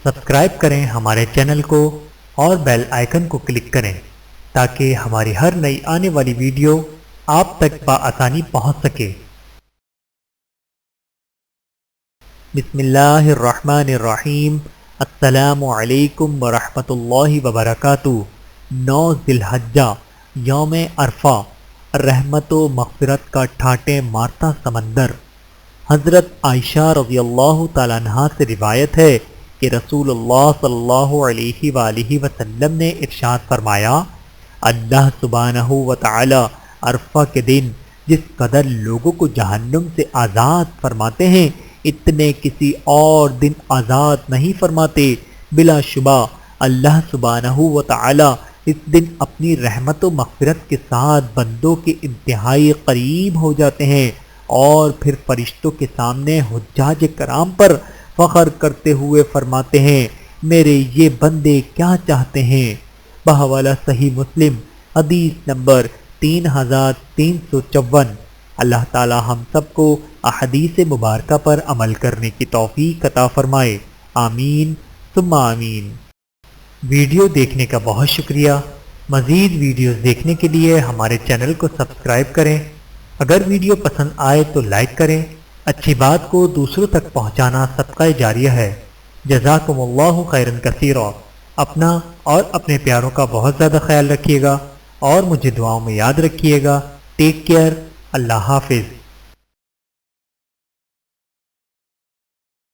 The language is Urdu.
سبسکرائب کریں ہمارے چینل کو اور بیل آئیکن کو کلک کریں تاکہ ہماری ہر نئی آنے والی ویڈیو آپ تک بآسانی پہنچ سکے۔ بسم اللہ الرحمن الرحیم۔ السلام علیکم ورحمۃ اللہ وبرکاتہ۔ 9 ذی الحجہ یوم عرفہ، رحمت و مغفرت کا ٹھاٹے مارتا سمندر۔ حضرت عائشہ رضی اللہ تعالیٰ عنہا سے روایت ہے کہ رسول اللہ صلی اللہ علیہ وآلہ وسلم نے ارشاد فرمایا، اللہ سبحانہ و تعالی عرفہ کے دن جس قدر لوگوں کو جہنم سے آزاد فرماتے ہیں اتنے کسی اور دن آزاد نہیں فرماتے۔ بلا شبہ اللہ سبحانہ و تعالی اس دن اپنی رحمت و مغفرت کے ساتھ بندوں کے انتہائی قریب ہو جاتے ہیں اور پھر فرشتوں کے سامنے حجاج کرام پر فخر کرتے ہوئے فرماتے ہیں، میرے یہ بندے کیا چاہتے ہیں۔ بحوالہ صحیح مسلم حدیث نمبر 3354۔ اللہ تعالی ہم سب کو احادیث مبارکہ پر عمل کرنے کی توفیق عطا فرمائے، آمین ثم آمین۔ ویڈیو دیکھنے کا بہت شکریہ۔ مزید ویڈیوز دیکھنے کے لیے ہمارے چینل کو سبسکرائب کریں۔ اگر ویڈیو پسند آئے تو لائک کریں۔ اچھی بات کو دوسروں تک پہنچانا صدقہ جاریہ ہے۔ جزاکم اللہ خیرا کثیرا۔ اپنا اور اپنے پیاروں کا بہت زیادہ خیال رکھیے گا اور مجھے دعاؤں میں یاد رکھیے گا۔ Take care. اللہ حافظ۔